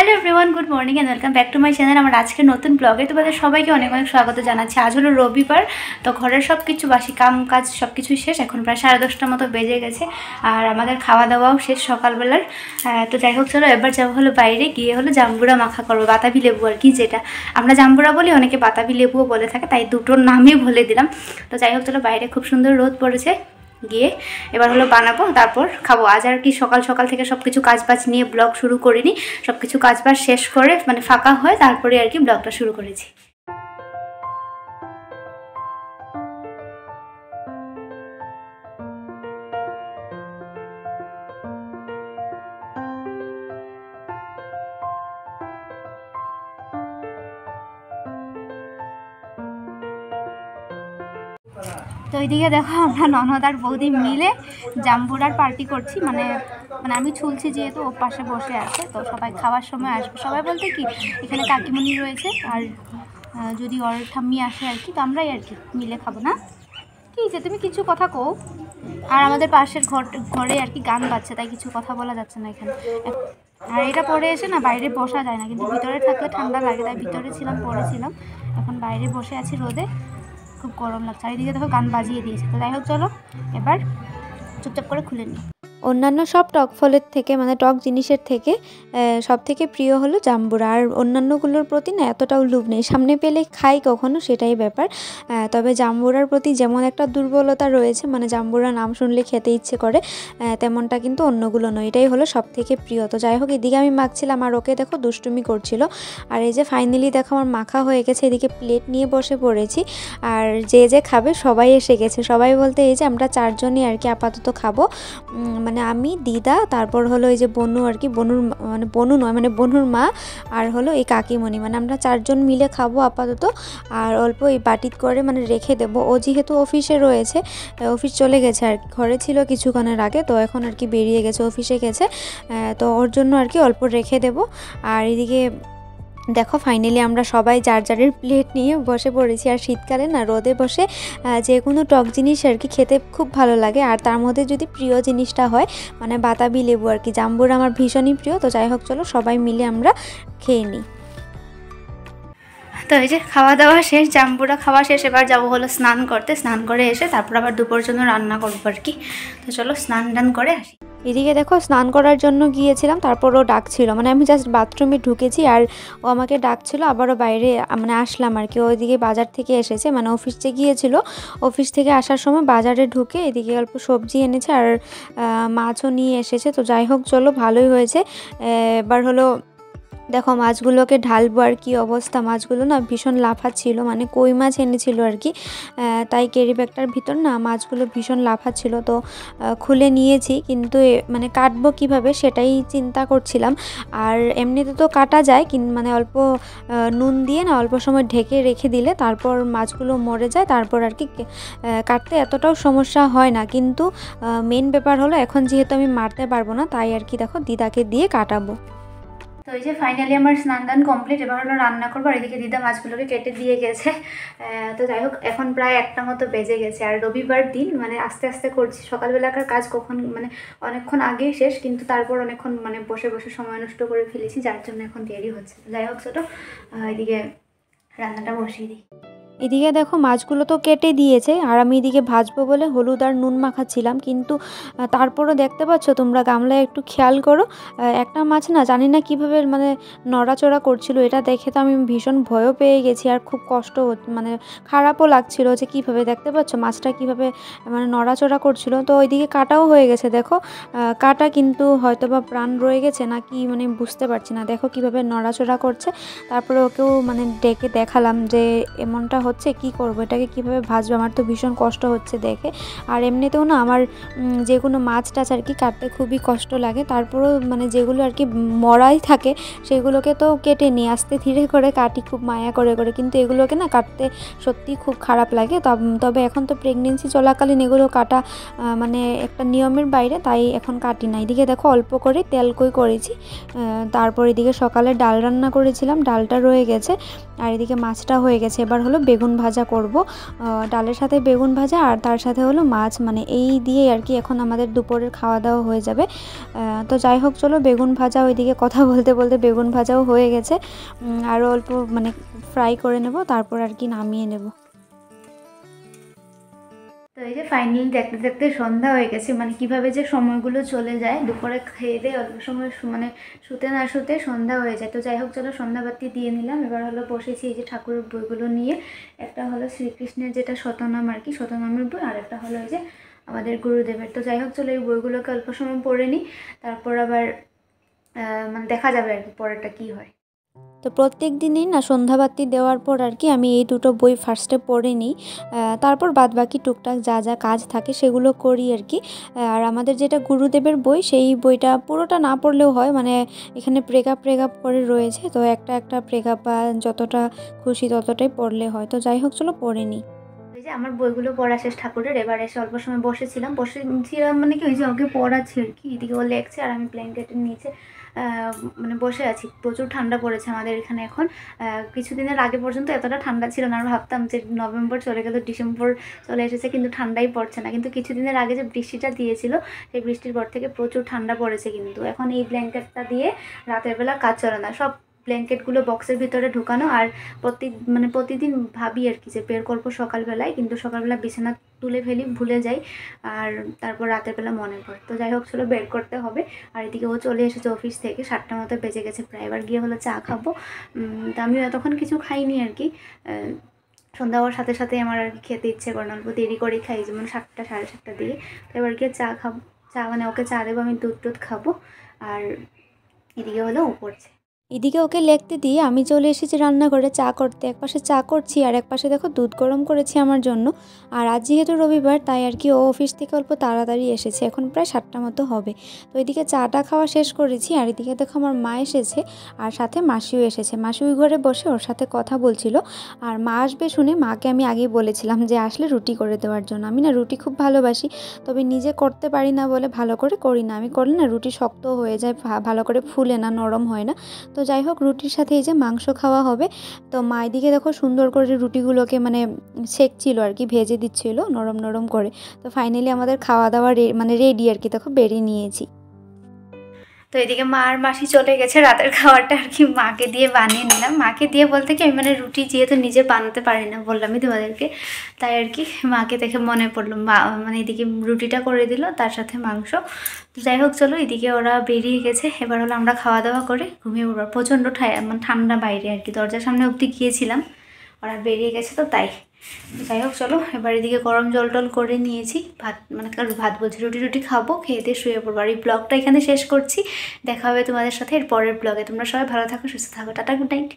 Hello everyone, good morning and welcome back to my channel. আমার আজকে নতুন ব্লগে তোমাদের সবাইকে অনেক অনেক স্বাগত জানাচ্ছি। আজ হলো রবিবার, তো ঘরের সব কিছু বাসি কাম কাজ সব কিছুই শেষ। এখন প্রায় 10:30টার মতো বেজে গেছে আর আমাদের খাওয়া দাওয়াও শেষ সকালবেলার। তো যাই হোক, চলো এবার যাবো হলো বাইরে, গিয়ে হলো জাম্বুরা মাখা করবো, বাতাবি লেবু আর কি, যেটা আমরা জাম্বুরা বলি, অনেকে বাতাবি লেবুও বলে থাকে, তাই দুটোর নামই বলে দিলাম। তো যাই হোক, চলো বাইরে খুব সুন্দর রোদ পড়েছে, গিয়ে এবার হলো বানাবো, তারপর খাবো। আজ আর কি সকাল সকাল থেকে সব কিছু কাজবাজ নিয়ে ব্লগ শুরু করিনি, সব কিছু কাজবাজ শেষ করে মানে ফাঁকা হয় তারপরে আর কি ব্লগটা শুরু করেছি। তো এইদিকে দেখো, আমরা ননদ আর বৌদি মিলে জাম্বুরার পার্টি করছি, মানে আমি ছুলছি যেহেতু ও পাশে বসে আছে, তো সবাই খাওয়ার সময় আসবে। সবাই বলতে কি, এখানে কাকিমণি রয়েছে আর যদি ওর ঠাম্মি আসে আর কি, তো আমরাই আর কি মিলে খাবো। না কি যে তুমি কিছু কথা কও, আর আমাদের পাশের ঘরে আর কি গান বাজছে, তাই কিছু কথা বলা যাচ্ছে না এখানে। আর এটা পরে এসে না বাইরে বসা যায় না, কিন্তু ভিতরে থাকলে ঠান্ডা লাগে, তাই ভিতরে ছিলাম, পরেছিলাম। এখন বাইরে বসে আছি রোদে, খুব গরম লাগছে। আর এদিকে দেখো গান বাজিয়ে দিয়েছে। তো যাই হোক, চলো এবার চুপচাপ করে খুলে নিই। অন্যান্য সব টক ফলের থেকে মানে টক জিনিসের থেকে সব থেকে প্রিয় হলো জাম্বুরা। আর অন্যান্যগুলোর প্রতি না এতটাও লোভ নেই, সামনে পেলে খাই কখনো, সেটাই ব্যাপার। তবে জাম্বুরার প্রতি যেমন একটা দুর্বলতা রয়েছে, মানে জাম্বুরা নাম শুনলে খেতে ইচ্ছে করে, তেমনটা কিন্তু অন্যগুলো নয়, এটাই হলো সব থেকে প্রিয়। তো যাই হোক, এদিকে আমি মাখছিলাম আর ওকে দেখো দুষ্টুমি করছিল। আর এই যে ফাইনালি দেখো আমার মাখা হয়ে গেছে, এদিকে প্লেট নিয়ে বসে পড়েছি। আর যে যে খাবে সবাই এসে গেছে, সবাই বলতে এই যে আমরা চারজনই আর কি আপাতত খাবো, মানে আমি, দিদা, তারপর হলো এই যে বনু আর কি, বনুর মানে বনু নয় মানে বনুর মা, আর হলো এই কাকিমণি, মানে আমরা চারজন মিলে খাবো আপাতত। আর অল্প এই বাটিত করে মানে রেখে দেবো। ও যেহেতু অফিসে রয়েছে, অফিস চলে গেছে আর ঘরে ছিল কিছুক্ষণের আগে, তো এখন আর কি বেরিয়ে গেছে, অফিসে গেছে, তো ওর জন্য আর কি অল্প রেখে দেবো। আর এদিকে দেখো ফাইনালি আমরা সবাই যার যারের প্লেট নিয়ে বসে পড়েছি। আর শীতকালে না রোদে বসে যে কোনো টক জিনিস আর কি খেতে খুব ভালো লাগে, আর তার মধ্যে যদি প্রিয় জিনিসটা হয় মানে বাতাবি লেবু আর কি, জাম্বুরা আমার ভীষণই প্রিয়। তো যাই হোক, চলো সবাই মিলে আমরা খেয়ে নিই। তো এই যে খাওয়া দাওয়া শেষ, জাম্বুরা খাওয়া শেষ, এবার যাবো হলো স্নান করতে। স্নান করে এসে তারপর আবার দুপুর জন্য রান্না করবো আর কি। তো চলো স্নান টান করে আসি। এদিকে দেখো স্নান করার জন্য গিয়েছিলাম, তারপর ও ডাকছিল, মানে আমি জাস্ট বাথরুমে ঢুকেছি আর ও আমাকে ডাকছিল, আবারও বাইরে মানে আসলাম আর কি। ওইদিকে বাজার থেকে এসেছে, মানে অফিসে গিয়েছিল, অফিস থেকে আসার সময় বাজারে ঢুকে এদিকে অল্প সবজি এনেছে আর মাছও নিয়ে এসেছে। তো যাই হোক, চলো ভালোই হয়েছে। এবার হলো দেখো মাছগুলোকে ঢালবো, আর কি অবস্থা, মাছগুলো না ভীষণ লাফাচ্ছিল, মানে কই মাছ এনেছিল আর কি, তাই ক্যারি ব্যাগটার ভিতর না মাছগুলো ভীষণ লাফাচ্ছিল। তো খুলে নিয়েছি, কিন্তু মানে কাটবো কিভাবে সেটাই চিন্তা করছিলাম। আর এমনিতে তো কাটা যায়, মানে অল্প নুন দিয়ে না অল্প সময় ঢেকে রেখে দিলে তারপর মাছগুলো মরে যায়, তারপর আর কি কাটতে এতটাও সমস্যা হয় না। কিন্তু মেন ব্যাপার হলো এখন যেহেতু আমি মারতে পারবো না, তাই আর কি দেখো দিদাকে দিয়ে কাটাবো। তো এই যে ফাইনালি আমার স্নান দান কমপ্লিট, এবার হলো রান্না করবো। আর এদিকে দিদা মাছগুলোকে কেটে দিয়ে গেছে। তো যাই হোক, এখন প্রায় 1টা মতো বেজে গেছে। আর রবিবার দিন মানে আস্তে আস্তে করছি, সকালবেলাকার কাজ কখন মানে অনেকক্ষণ আগেই শেষ, কিন্তু তারপর অনেকক্ষণ মানে বসে বসে সময় নষ্ট করে ফেলেছি, যার জন্য এখন দেরি হচ্ছে। যাই হোক, ছোটো এদিকে রান্নাটা বসিয়ে দিই। এদিকে দেখো মাছগুলো তো কেটে দিয়েছে, আর আমি এদিকে ভাজবো বলে হলুদ আর নুন মাখাচ্ছিলাম, কিন্তু তারপরও দেখতে পাচ্ছ তোমরা গামলায় একটু খেয়াল করো, একটা মাছ না জানি না কিভাবে মানে নড়াচড়া করছিল, এটা দেখে তো আমি ভীষণ ভয়ও পেয়ে গেছি আর খুব কষ্ট মানে খারাপও লাগছিল যে কিভাবে, দেখতে পাচ্ছ মাছটা কিভাবে মানে নড়াচড়া করছিল। তো ওইদিকে কাটাও হয়ে গেছে দেখো, কাটা, কিন্তু হয়তো বা প্রাণ রয়ে গেছে না কি মানে বুঝতে পারছি না। দেখো কিভাবে নড়াচড়া করছে, তারপরে ওকেও মানে ডেকে দেখালাম যে এমনটা হচ্ছে, কি করব, এটাকে কিভাবে ভাজবো, আমার তো ভীষণ কষ্ট হচ্ছে দেখে। আর এমনিতেও না আমার যে কোনো মাছ টাছ আর কি কাটতে খুবই কষ্ট লাগে, তারপরেও মানে যেগুলো আর কি মরাই থাকে সেগুলোকে তো কেটে নিয়ে আস্তে ধীরে করে কাটি, খুব মায়া করে করে, কিন্তু এগুলোকে না কাটতে সত্যি খুব খারাপ লাগে। তবে এখন তো প্রেগনেন্সি চলাকালীন এগুলো কাটা মানে একটা নিয়মের বাইরে, তাই এখন কাটি না। এদিকে দেখো অল্প করে তেল কই করেছি, তারপর এদিকে সকালে ডাল রান্না করেছিলাম, ডালটা রয়ে গেছে, আর এদিকে মাছটা হয়ে গেছে। এবার হলো বেগুন বেগুন ভাজা করব, ডালের সাথে বেগুন ভাজা আর তার সাথে হলো মাছ, মানে এই দিয়েই আর কি এখন আমাদের দুপুরের খাওয়া দাওয়া হয়ে যাবে। তো যাই হোক চলো, বেগুন ভাজা ওইদিকে কথা বলতে বলতে বেগুন ভাজাও হয়ে গেছে, আরও অল্প মানে ফ্রাই করে নেব, তারপর আর কি নামিয়ে নেব। তো এই যে ফাইনালি দেখতে দেখতে সন্ধ্যা হয়ে গেছে, মানে কিভাবে যে সময়গুলো চলে যায়, দুপুরে খেয়ে দিয়ে অল্প সময় মানে শুতে না শুতে সন্ধ্যা হয়ে যায়। তো যাই হোক চলো, সন্ধ্যাবাতি দিয়ে নিলাম। এবার হলো বসেছি এই যে ঠাকুরের বইগুলো নিয়ে, একটা হলো শ্রীকৃষ্ণের যেটা শতনাম আর কি, শতনামের বই, আর একটা হলো এই যে আমাদের গুরুদেবের। তো যাই হোক চলো, এই বইগুলোকে অল্প সময় পড়ে নিই, তারপর আবার মানে দেখা যাবে আর কি পরেরটা কী হয়। তো প্রত্যেক দিনই না সন্ধ্যাবাতি দেওয়ার পর আর কি আমি এই দুটো বই ফার্স্টে পড়ে নিই, তারপর বাদবাকি টুকটাক যা যা কাজ থাকে সেগুলো করি আর কি। আর আমাদের যেটা গুরুদেবের বই, সেই বইটা পুরোটা না পড়লেও হয়, মানে এখানে প্রেগাপ করে রয়েছে, তো একটা একটা প্রেগাপ বা যতটা খুশি ততটাই পড়লে হয়। তো যাই হোক চলো পড়ে নিই। ওই যে আমার বইগুলো পড়া শেষ ঠাকুরের, এবার এসে অল্প সময় বসেছিলাম মানে কি ওই যে ওকে পড়াচ্ছি আর কি, এদিকে ও লেখছে আর আমি ব্ল্যাঙ্কেটের নিচে মানে বসে আছি। প্রচুর ঠান্ডা পড়েছে আমাদের এখানে এখন। কিছুদিনের আগে পর্যন্ত এতটা ঠান্ডা ছিল না, আর ভাবতাম যে নভেম্বর চলে গেল, ডিসেম্বর চলে এসেছে কিন্তু ঠান্ডাই পড়ছে না। কিন্তু কিছুদিনের আগে যে বৃষ্টিটা দিয়েছিল, সেই বৃষ্টির পর থেকে প্রচুর ঠান্ডা পড়েছে। কিন্তু এখন এই ব্ল্যাঙ্কেটটা দিয়ে রাতের বেলা কাজ চলে না, সব ব্ল্যাঙ্কেটগুলো বক্সের ভিতরে ঢুকানো। আর প্রতিদিন ভাবি আর কি যে বের করবো সকালবেলায়, কিন্তু সকালবেলা বিছানা তুলে ফেলি, ভুলে যাই, আর তারপর রাতের বেলা মনে পড়ে। তো যাই হোক চলো, বের করতে হবে। আর এদিকে ও চলে এসেছে অফিস থেকে, 7টার মতো বেজে গেছে প্রায়। এবার গিয়ে হলো চা খাবো। তো আমিও এতক্ষণ কিছু খাইনি আর কি, সন্ধ্যা হওয়ার সাথে সাথে আমার আর কি খেতে ইচ্ছে করে না, অল্প দেরি করেই খাই, যেমন 7টা 7:30 দিয়ে। তো এবার গিয়ে চা খাবো, চা মানে ওকে চা দেবো, আমি দুধ খাবো। আর এদিকে হলো ও পড়ছে। এদিকে ওকে লিখতে দিয়ে আমি চলে এসেছি রান্নাঘরে চা করতে। একপাশে চা করছি আর একপাশে দেখো দুধ গরম করেছি আমার জন্য। আর আজ যেহেতু রবিবার, তাই আর কি ও অফিস থেকে অল্প তাড়াতাড়ি এসেছে, এখন প্রায় 7টা মতো হবে। তো এদিকে চাটা খাওয়া শেষ করেছি, আর এদিকে দেখো আমার মা এসেছে আর সাথে মাসিও এসেছে। মাসি ওই ঘরে বসে ওর সাথে কথা বলছিল। আর মা আসবে শুনে মাকে আমি আগেই বলেছিলাম যে আসলে রুটি করে দেওয়ার জন্য। আমি না রুটি খুব ভালোবাসি, তবে নিজে করতে পারি না বলে ভালো করে করি না। আমি করলে না রুটি শক্ত হয়ে যায়, ভালো করে ফুলে না, নরম হয় না। তো যাই হোক, রুটির সাথে এই যে মাংস খাওয়া হবে। তো মা এদিকে দেখো সুন্দর করে রুটিগুলোকে মানে সেঁকছিল আর কি, ভেজে দিচ্ছিল নরম নরম করে। তো ফাইনালি আমাদের খাওয়া দাওয়া মানে রেডি আর কি, দেখো বেরিয়ে নিয়েছি। তো এদিকে মা আর মাসি চলে গেছে, রাতের খাবারটা আর কি মাকে দিয়ে বানিয়ে নিলাম। মাকে দিয়ে বলতে কি, আমি মানে রুটি যেহেতু নিজে বানাতে পারি না, বললামই তোমাদেরকে, তাই আর কি মাকে দেখে মনে পড়লো। মা মানে এদিকে রুটিটা করে দিল, তার সাথে মাংস। তো যাই হোক চলো, এদিকে ওরা বেরিয়ে গেছে, এবার হলো আমরা খাওয়া দাওয়া করে ঘুমিয়ে পড়বো। প্রচণ্ড মানে ঠান্ডা বাইরে আর কি, দরজার সামনে অবধি গিয়েছিলাম, ওরা বেরিয়ে গেছে তো তাই। যাই হোক চলো, এবার এদিকে গরম জল টল করে নিয়েছি, ভাত বলছি, রুটি খাবো, খেয়ে দিয়ে শুয়ে পড়বো। আর এই ব্লগটা এখানে শেষ করছি, দেখা হবে তোমাদের সাথে এর পরের ব্লগে। তোমরা সবাই ভালো থাকো, সুস্থ থাকো, টাটা, গুড নাইট।